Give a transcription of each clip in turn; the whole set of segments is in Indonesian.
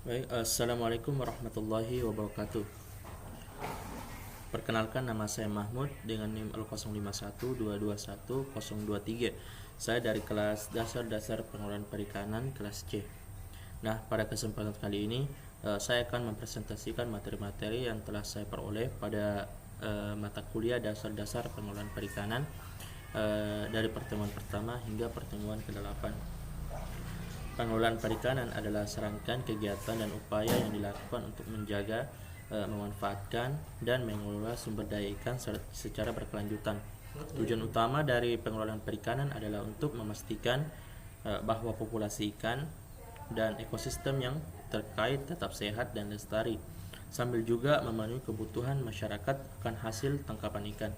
Baik, Assalamualaikum warahmatullahi wabarakatuh. Perkenalkan, nama saya Mahmud dengan NIM L0512210023. Saya dari kelas dasar pengelolaan perikanan kelas C. Nah, pada kesempatan kali ini saya akan mempresentasikan materi-materi yang telah saya peroleh pada mata kuliah dasar pengelolaan perikanan dari pertemuan pertama hingga pertemuan ke-8. Pengelolaan perikanan adalah serangkaian kegiatan dan upaya yang dilakukan untuk menjaga, memanfaatkan, dan mengelola sumber daya ikan secara berkelanjutan. Tujuan utama dari pengelolaan perikanan adalah untuk memastikan bahwa populasi ikan dan ekosistem yang terkait tetap sehat dan lestari, sambil juga memenuhi kebutuhan masyarakat akan hasil tangkapan ikan.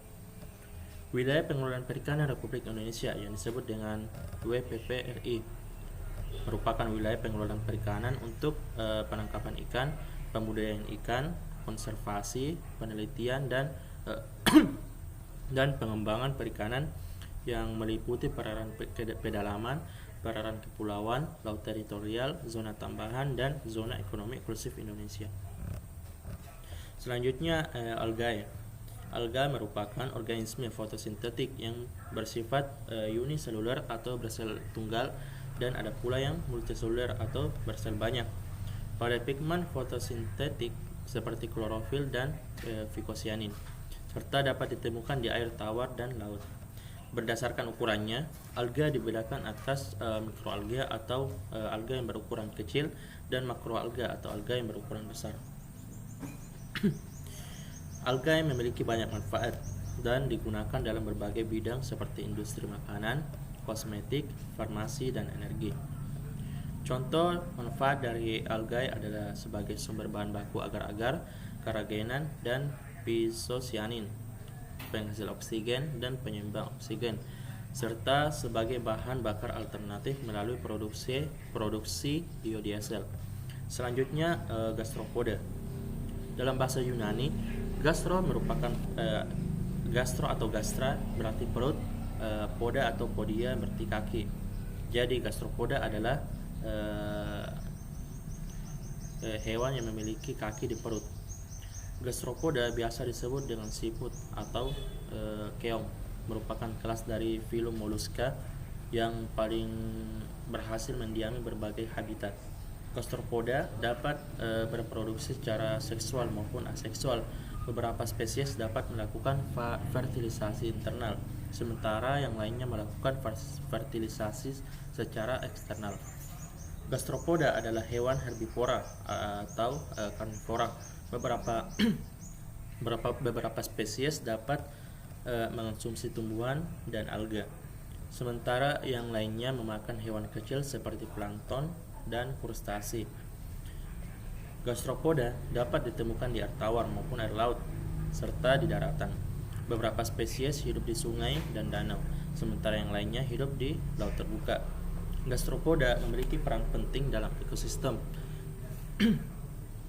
Wilayah pengelolaan perikanan Republik Indonesia yang disebut dengan WPP RI merupakan wilayah pengelolaan perikanan untuk penangkapan ikan, pembudidayaan ikan, konservasi, penelitian, dan dan pengembangan perikanan yang meliputi perairan pedalaman, perairan kepulauan, laut teritorial, zona tambahan, dan zona ekonomi eksklusif Indonesia. Selanjutnya, algae. Alga merupakan organisme fotosintetik yang bersifat uniseluler atau bersel tunggal, dan ada pula yang multiseluler atau bersel banyak. Pada pigmen fotosintetik seperti klorofil dan fikosianin, serta dapat ditemukan di air tawar dan laut. Berdasarkan ukurannya, alga dibedakan atas mikroalga atau alga yang berukuran kecil dan makroalga atau alga yang berukuran besar. Alga yang memiliki banyak manfaat dan digunakan dalam berbagai bidang seperti industri makanan, kosmetik, farmasi, dan energi. Contoh manfaat dari algae adalah sebagai sumber bahan baku agar-agar, karagenan, dan pisosianin, penghasil oksigen dan penyeimbang oksigen, serta sebagai bahan bakar alternatif melalui produksi biodiesel. Selanjutnya, gastropoda. Dalam bahasa Yunani, gastro merupakan gastro atau gastra berarti perut, poda atau podia berarti kaki. Jadi gastropoda adalah hewan yang memiliki kaki di perut. Gastropoda biasa disebut dengan siput atau keong, merupakan kelas dari filum Mollusca yang paling berhasil mendiami berbagai habitat. Gastropoda dapat berproduksi secara seksual maupun aseksual. Beberapa spesies dapat melakukan fertilisasi internal, sementara yang lainnya melakukan fertilisasi secara eksternal. Gastropoda adalah hewan herbivora atau karnivora. Beberapa spesies dapat mengonsumsi tumbuhan dan alga, sementara yang lainnya memakan hewan kecil seperti plankton dan krustasi. Gastropoda dapat ditemukan di air tawar maupun air laut, serta di daratan. Beberapa spesies hidup di sungai dan danau, sementara yang lainnya hidup di laut terbuka. Gastropoda memiliki peran penting dalam ekosistem.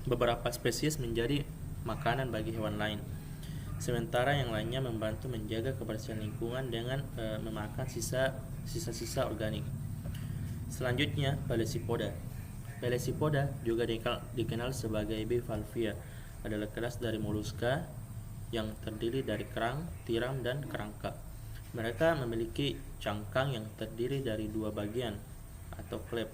Beberapa spesies menjadi makanan bagi hewan lain, sementara yang lainnya membantu menjaga kebersihan lingkungan dengan memakan sisa-sisa organik. Selanjutnya, Pelecypoda. Pelecypoda juga dikenal sebagai bivalvia, adalah kelas dari molluska yang terdiri dari kerang, tiram, dan kerangka. Mereka memiliki cangkang yang terdiri dari dua bagian atau klep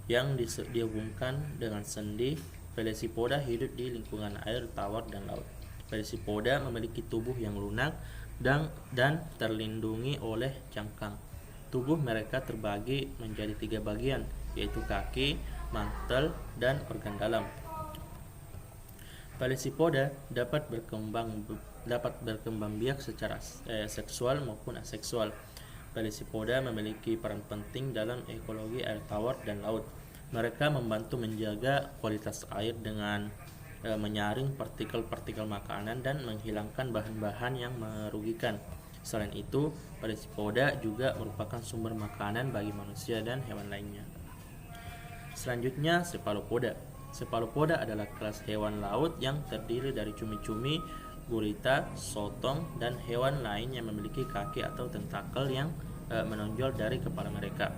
yang dihubungkan dengan sendi. Pelecypoda hidup di lingkungan air tawar dan laut. Pelecypoda memiliki tubuh yang lunak dan terlindungi oleh cangkang. Tubuh mereka terbagi menjadi 3 bagian, yaitu kaki, mantel, dan organ dalam. Pelecypoda dapat berkembang biak secara seksual maupun aseksual. Pelecypoda memiliki peran penting dalam ekologi air tawar dan laut. Mereka membantu menjaga kualitas air dengan menyaring partikel-partikel makanan dan menghilangkan bahan-bahan yang merugikan. Selain itu, Pelecypoda juga merupakan sumber makanan bagi manusia dan hewan lainnya. Selanjutnya, Cephalopoda. Cephalopoda adalah kelas hewan laut yang terdiri dari cumi-cumi, gurita, sotong, dan hewan lain yang memiliki kaki atau tentakel yang menonjol dari kepala mereka.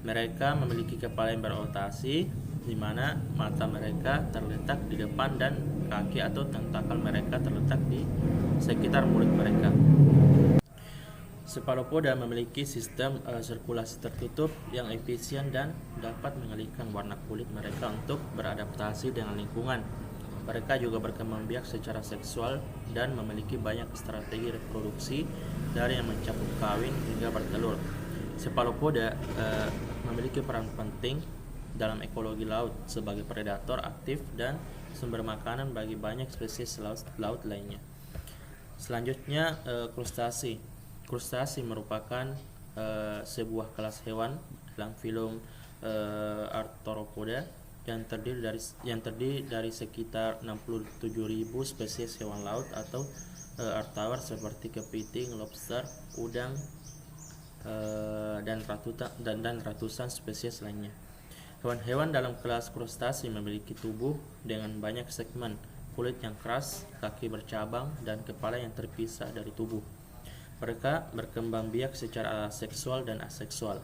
Mereka memiliki kepala yang berotasi di mana mata mereka terletak di depan dan kaki atau tentakel mereka terletak di sekitar mulut mereka. Cephalopoda memiliki sistem sirkulasi tertutup yang efisien dan dapat mengalihkan warna kulit mereka untuk beradaptasi dengan lingkungan. Mereka juga berkembang biak secara seksual dan memiliki banyak strategi reproduksi dari yang mencakup kawin hingga bertelur. Cephalopoda memiliki peran penting dalam ekologi laut sebagai predator aktif dan sumber makanan bagi banyak spesies laut lainnya. Selanjutnya, krustasi. Krustasi merupakan sebuah kelas hewan dalam filum Arthropoda yang terdiri dari sekitar 67.000 spesies hewan laut atau artawar seperti kepiting, lobster, udang, dan ratusan spesies lainnya. Hewan-hewan dalam kelas krustasi memiliki tubuh dengan banyak segmen, kulit yang keras, kaki bercabang, dan kepala yang terpisah dari tubuh. Mereka berkembang biak secara seksual dan aseksual,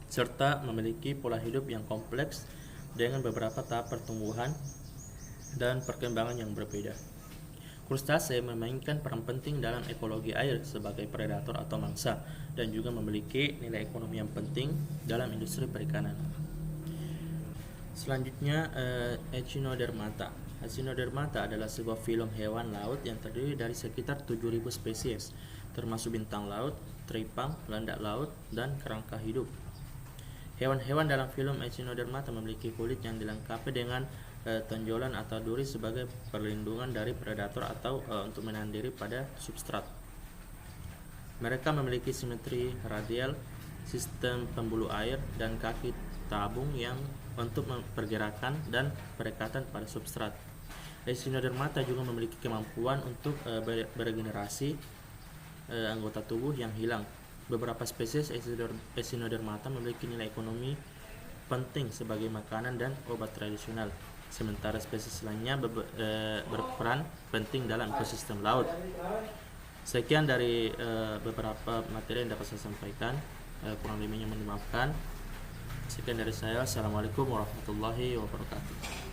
serta memiliki pola hidup yang kompleks dengan beberapa tahap pertumbuhan dan perkembangan yang berbeda. Krustase memainkan peran penting dalam ekologi air sebagai predator atau mangsa dan juga memiliki nilai ekonomi yang penting dalam industri perikanan. Selanjutnya, Echinodermata. Echinodermata adalah sebuah filum hewan laut yang terdiri dari sekitar 7.000 spesies, termasuk bintang laut, teripang, landak laut, dan kerangka hidup. Hewan-hewan dalam filum Echinodermata memiliki kulit yang dilengkapi dengan tonjolan atau duri sebagai perlindungan dari predator atau untuk menahan diri pada substrat. Mereka memiliki simetri radial, sistem pembuluh air, dan kaki tabung yang untuk pergerakan dan perekatan pada substrat. Echinodermata juga memiliki kemampuan untuk beregenerasi anggota tubuh yang hilang. Beberapa spesies Echinodermata memiliki nilai ekonomi penting sebagai makanan dan obat tradisional, sementara spesies lainnya berperan penting dalam ekosistem laut. Sekian dari beberapa materi yang dapat saya sampaikan, kurang lebihnya mohon dimaafkan. Sekian dari saya. Assalamualaikum warahmatullahi wabarakatuh.